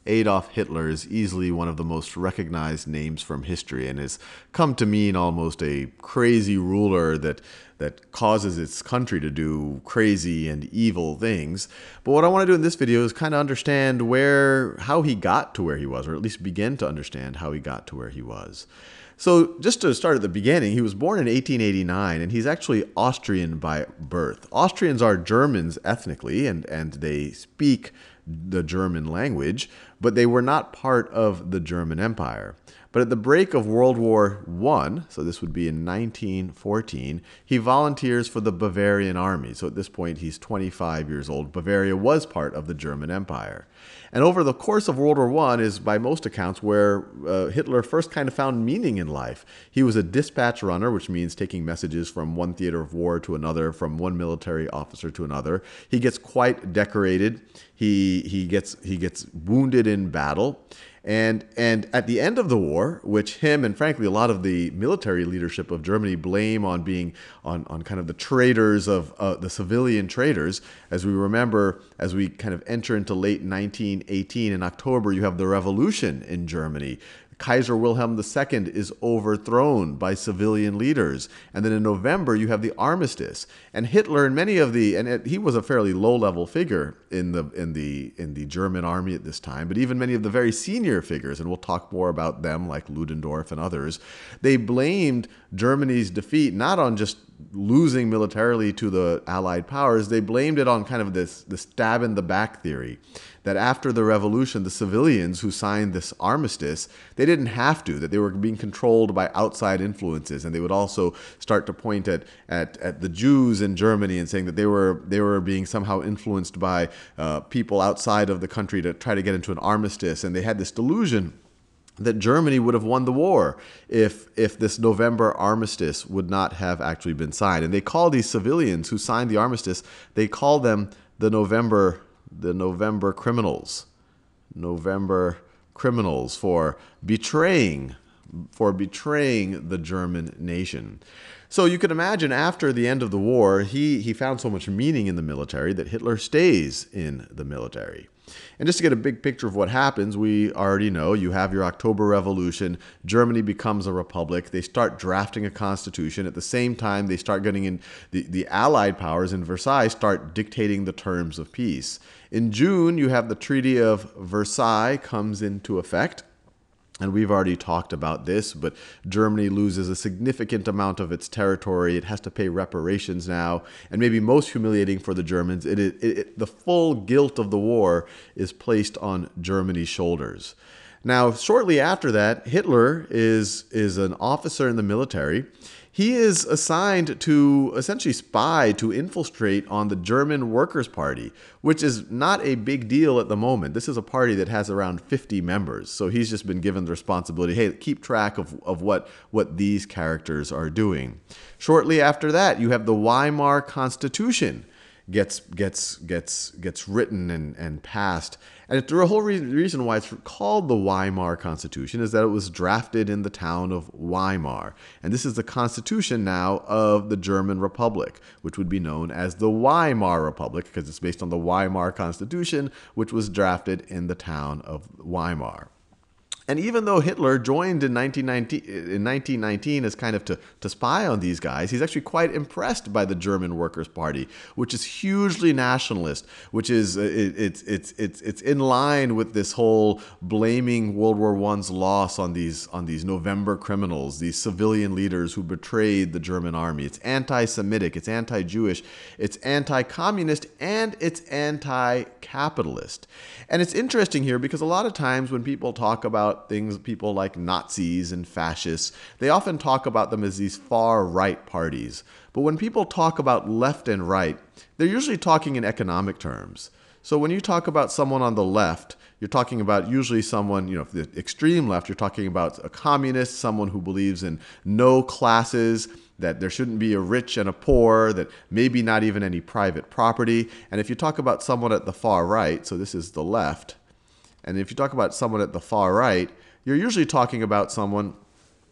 Adolf Hitler is easily one of the most recognized names from history and has come to mean almost a crazy ruler that causes its country to do crazy and evil things. But what I want to do in this video is kind of understand how he got to where he was, or at least begin to understand how he got to where he was. So just to start at the beginning, he was born in 1889, and he's actually Austrian by birth. Austrians are Germans ethnically, and they speak the German language, but they were not part of the German Empire. But at the break of World War I, so this would be in 1914, he volunteers for the Bavarian Army. So at this point, he's 25 years old. Bavaria was part of the German Empire. And over the course of World War I is, by most accounts, where Hitler first kind of found meaning in life. He was a dispatch runner, which means taking messages from one theater of war to another, from one military officer to another. He gets quite decorated. He gets wounded in battle. And at the end of the war, which him and frankly a lot of the military leadership of Germany blame on being on kind of the traitors of the civilian traitors, as we remember, as we kind of enter into late 1918 in October, you have the revolution in Germany. Kaiser Wilhelm II is overthrown by civilian leaders. And then in November, you have the armistice. And Hitler and he was a fairly low-level figure in the German army at this time, but even many of the very senior figures, and we'll talk more about them like Ludendorff and others, they blamed Germany's defeat not on just losing militarily to the Allied powers, they blamed it on kind of this stab in the back theory, that after the revolution, the civilians who signed this armistice, they didn't have to, that they were being controlled by outside influences. And they would also start to point at the Jews in Germany and saying that they were being somehow influenced by people outside of the country to try to get into an armistice. And they had this delusion that Germany would have won the war if this November armistice would not have actually been signed. And they call these civilians who signed the armistice, they call them the November criminals. November criminals for betraying the German nation. So you can imagine after the end of the war, he found so much meaning in the military that Hitler stays in the military. And just to get a big picture of what happens, we already know you have your October Revolution. Germany becomes a republic. They start drafting a constitution. At the same time, they start getting in the Allied powers in Versailles start dictating the terms of peace. In June, you have the Treaty of Versailles comes into effect. And we've already talked about this, but Germany loses a significant amount of its territory. It has to pay reparations now. And maybe most humiliating for the Germans, the full guilt of the war is placed on Germany's shoulders. Now, shortly after that, Hitler is an officer in the military. He is assigned to essentially spy, to infiltrate on the German Workers' Party, which is not a big deal at the moment. This is a party that has around 50 members. So he's just been given the responsibility, hey, keep track of what these characters are doing. Shortly after that, you have the Weimar Constitution gets written and passed. And the whole reason why it's called the Weimar Constitution is that it was drafted in the town of Weimar. And this is the constitution now of the German Republic, which would be known as the Weimar Republic because it's based on the Weimar Constitution, which was drafted in the town of Weimar. And even though Hitler joined in 1919 as kind of to spy on these guys, he's actually quite impressed by the German Workers' Party, which is hugely nationalist, which is it's in line with this whole blaming World War I's loss on these November criminals, these civilian leaders who betrayed the German army. It's anti-Semitic, it's anti-Jewish, it's anti-communist, and it's anti-capitalist. And it's interesting here because a lot of times when people talk about things, people like Nazis and fascists, they often talk about them as these far-right parties. But when people talk about left and right, they're usually talking in economic terms. So when you talk about someone on the left, you're talking about usually someone, the extreme left, you're talking about a communist, someone who believes in no classes, that there shouldn't be a rich and a poor, that maybe not even any private property. And if you talk about someone at the far right, so this is the left, and if you talk about someone at the far right, you're usually talking about someone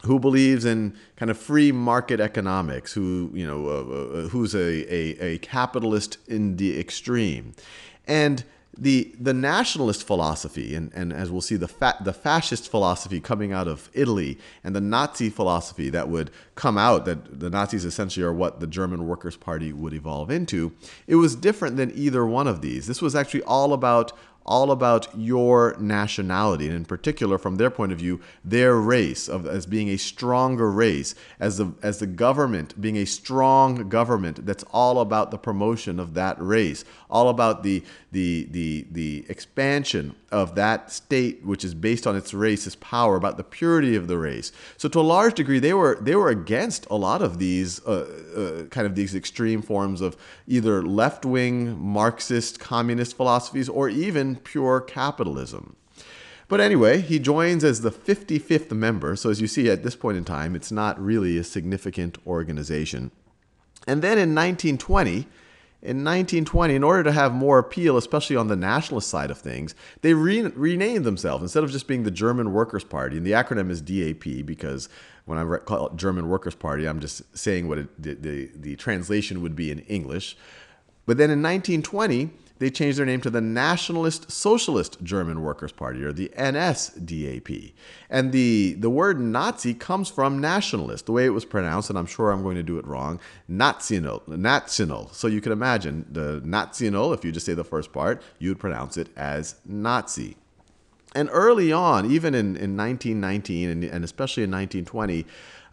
who believes in kind of free market economics, who's a capitalist in the extreme. And the nationalist philosophy, and as we'll see, the fascist philosophy coming out of Italy, and the Nazi philosophy that would come out, that the Nazis essentially are what the German Workers' Party would evolve into, it was different than either one of these. This was actually all about your nationality, and in particular, from their point of view, their race as being a stronger race, as the government being a strong government that's all about the promotion of that race, all about the expansion of that state, which is based on its race's power, about the purity of the race. So to a large degree, they were against a lot of these kind of these extreme forms of either left-wing Marxist communist philosophies or even pure capitalism. But anyway, he joins as the 55th member. So as you see at this point in time, it's not really a significant organization. And then in 1920, in order to have more appeal, especially on the nationalist side of things, they renamed themselves. Instead of just being the German Workers' Party, and the acronym is DAP, because when I call it German Workers' Party, I'm just saying what the translation would be in English. But then in 1920, they changed their name to the Nationalist Socialist German Workers' Party, or the NSDAP. And the word Nazi comes from nationalist, the way it was pronounced, and I'm sure I'm going to do it wrong, National. So you can imagine the National, if you just say the first part, you would pronounce it as Nazi. And early on, even in 1919 and especially in 1920,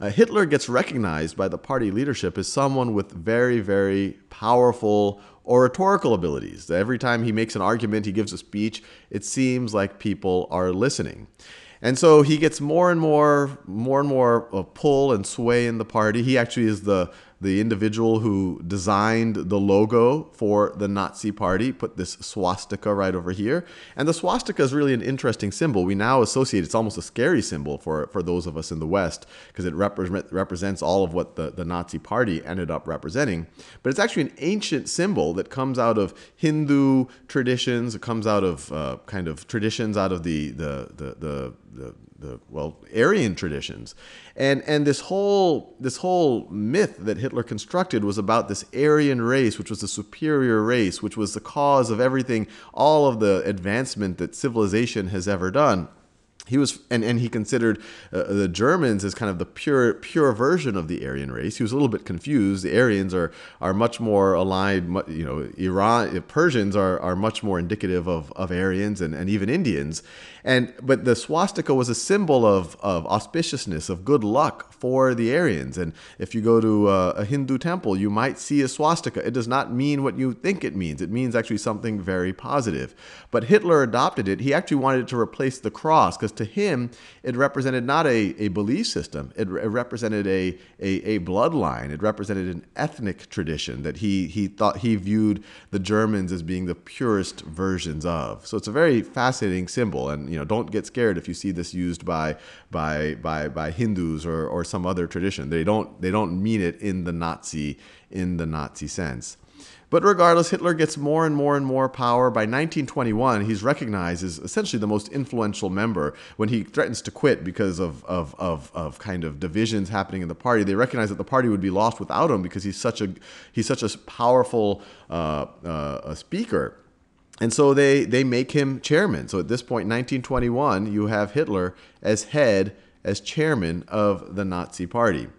Hitler gets recognized by the party leadership as someone with very, very powerful oratorical abilities. Every time he makes an argument, he gives a speech, it seems like people are listening. And so he gets more and more pull and sway in the party. He actually is the individual who designed the logo for the Nazi party, put this swastika right over here. And the swastika is really an interesting symbol. We now associate, it's almost a scary symbol for those of us in the West, because it represents all of what the Nazi party ended up representing. But it's actually an ancient symbol that comes out of Hindu traditions. It comes out of kind of traditions out of the Aryan traditions. And this whole myth that Hitler constructed was about this Aryan race, which was the superior race, which was the cause of everything, all of the advancement that civilization has ever done. He was, and he considered the Germans as kind of the pure version of the Aryan race. He was a little bit confused. The Aryans are much more aligned. Persians are much more indicative of Aryans and even Indians. But the swastika was a symbol of auspiciousness, of good luck for the Aryans. And if you go to a Hindu temple, you might see a swastika. It does not mean what you think it means. It means actually something very positive. But Hitler adopted it. He actually wanted it to replace the cross, because to him, it represented not a belief system. It represented a bloodline. It represented an ethnic tradition that he thought he viewed the Germans as being the purest versions of. So it's a very fascinating symbol. And don't get scared if you see this used by Hindus or some other tradition. They don't mean it in the Nazi sense. But regardless, Hitler gets more and more power. By 1921, he's recognized as essentially the most influential member. When he threatens to quit because of kind of divisions happening in the party, they recognize that the party would be lost without him, because he's such a powerful speaker. And so they make him chairman. So at this point, 1921, you have Hitler as chairman of the Nazi party.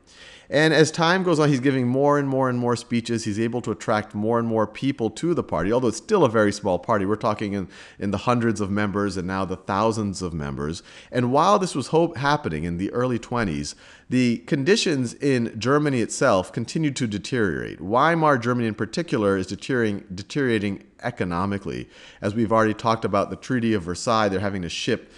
And as time goes on, he's giving more and more speeches. He's able to attract more and more people to the party, although it's still a very small party. We're talking in the hundreds of members and now the thousands of members. And while this was happening in the early 20s, the conditions in Germany itself continued to deteriorate. Weimar Germany in particular is deteriorating economically. As we've already talked about the Treaty of Versailles, they're having to ship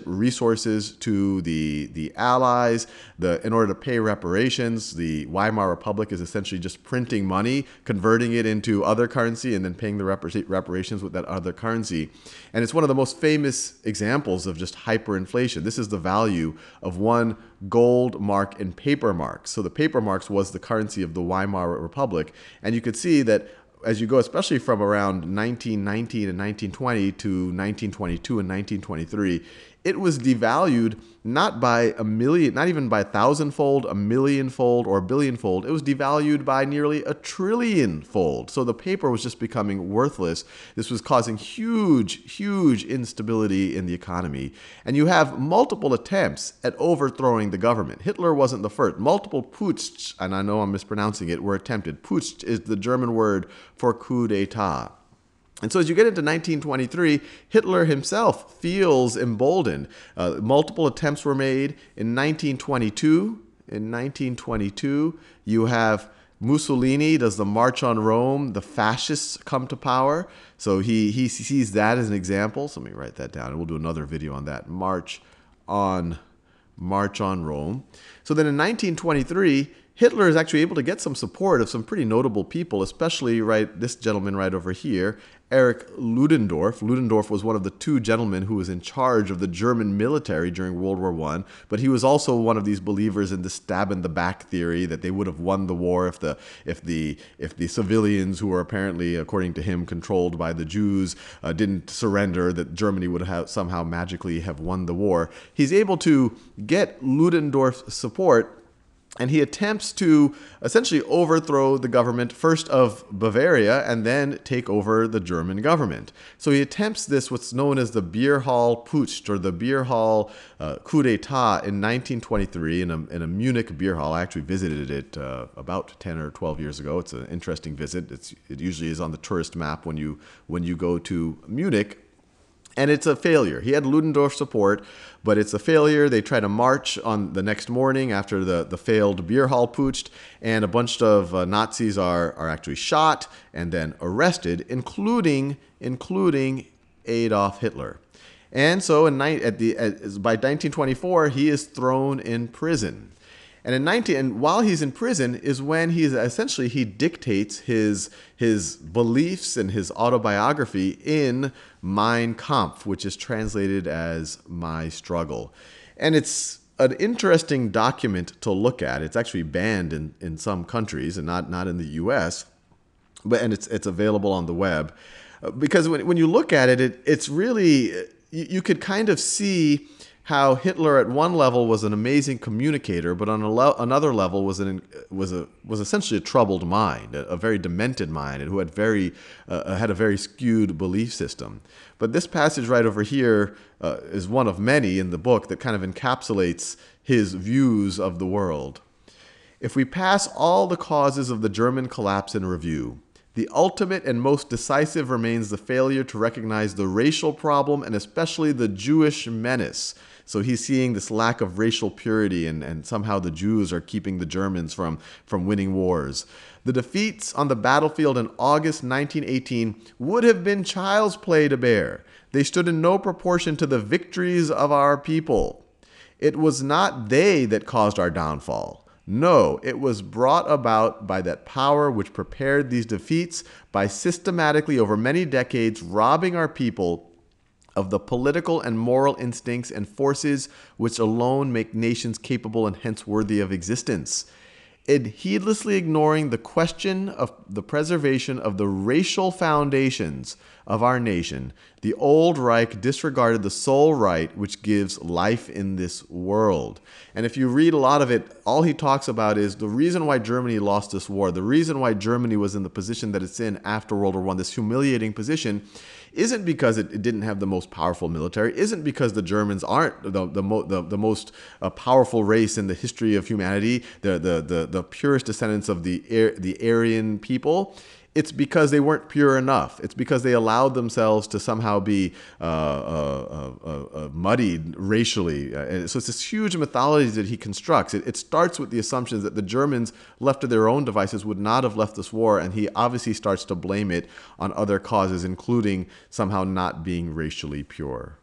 resources to the Allies. In order to pay reparations, the Weimar Republic is essentially just printing money, converting it into other currency, and then paying the reparations with that other currency. And it's one of the most famous examples of just hyperinflation. This is the value of one gold mark and paper marks. So the paper marks was the currency of the Weimar Republic. And you could see that as you go, especially from around 1919 and 1920 to 1922 and 1923, it was devalued not by a million, not even by 1,000-fold, a millionfold, or a billionfold. It was devalued by nearly a trillionfold. So the paper was just becoming worthless. This was causing huge instability in the economy. And you have multiple attempts at overthrowing the government. Hitler wasn't the first. Multiple putsches, and I know I'm mispronouncing it, were attempted. Putsch is the German word for coup d'etat. And so as you get into 1923, Hitler himself feels emboldened. Multiple attempts were made. In 1922, you have Mussolini does the March on Rome. The fascists come to power. So he sees that as an example. So let me write that down, and we'll do another video on that. March on Rome. So then in 1923, Hitler is actually able to get some support of some pretty notable people, especially this gentleman right over here, Erich Ludendorff. Ludendorff was one of the two gentlemen who was in charge of the German military during World War I, but he was also one of these believers in the stab in the back theory, that they would have won the war if the civilians, who were apparently, according to him, controlled by the Jews, didn't surrender, that Germany would have somehow magically have won the war. He's able to get Ludendorff's support, and he attempts to essentially overthrow the government, first of Bavaria, and then take over the German government. So he attempts this, what's known as the Beer Hall Putsch, or the Beer Hall coup d'etat, in 1923 in a Munich beer hall. I actually visited it about 10 or 12 years ago. It's an interesting visit. It usually is on the tourist map when you go to Munich. And it's a failure. He had Ludendorff's support, but it's a failure. They try to march on the next morning after the failed beer hall putsch, and a bunch of Nazis are actually shot and then arrested, including Adolf Hitler. And so by 1924, he is thrown in prison. And while he's in prison is when he dictates his beliefs and his autobiography in Mein Kampf, which is translated as My Struggle. And it's an interesting document to look at. It's actually banned in some countries and not in the US, and it's available on the web. Because when you look at it, it's really, you could kind of see how Hitler at one level was an amazing communicator, but on another level was essentially a troubled mind, a very demented mind, and who had a very skewed belief system. But this passage right over here is one of many in the book that kind of encapsulates his views of the world. If we pass all the causes of the German collapse in review, the ultimate and most decisive remains the failure to recognize the racial problem, and especially the Jewish menace. So he's seeing this lack of racial purity, and somehow the Jews are keeping the Germans from winning wars. The defeats on the battlefield in August 1918 would have been child's play to bear. They stood in no proportion to the victories of our people. It was not they that caused our downfall. No, it was brought about by that power which prepared these defeats by systematically over many decades robbing our people of the political and moral instincts and forces which alone make nations capable and hence worthy of existence. In heedlessly ignoring the question of the preservation of the racial foundations of our nation, the old Reich disregarded the sole right which gives life in this world. And if you read a lot of it, all he talks about is the reason why Germany lost this war, the reason why Germany was in the position that it's in after World War I, this humiliating position, isn't because it didn't have the most powerful military, isn't because the Germans aren't the most powerful race in the history of humanity, the purest descendants of the Aryan people. It's because they weren't pure enough. It's because they allowed themselves to somehow be muddied racially. And so it's this huge mythology that he constructs. It starts with the assumptions that the Germans, left to their own devices, would not have left this war, and he obviously starts to blame it on other causes, including somehow not being racially pure.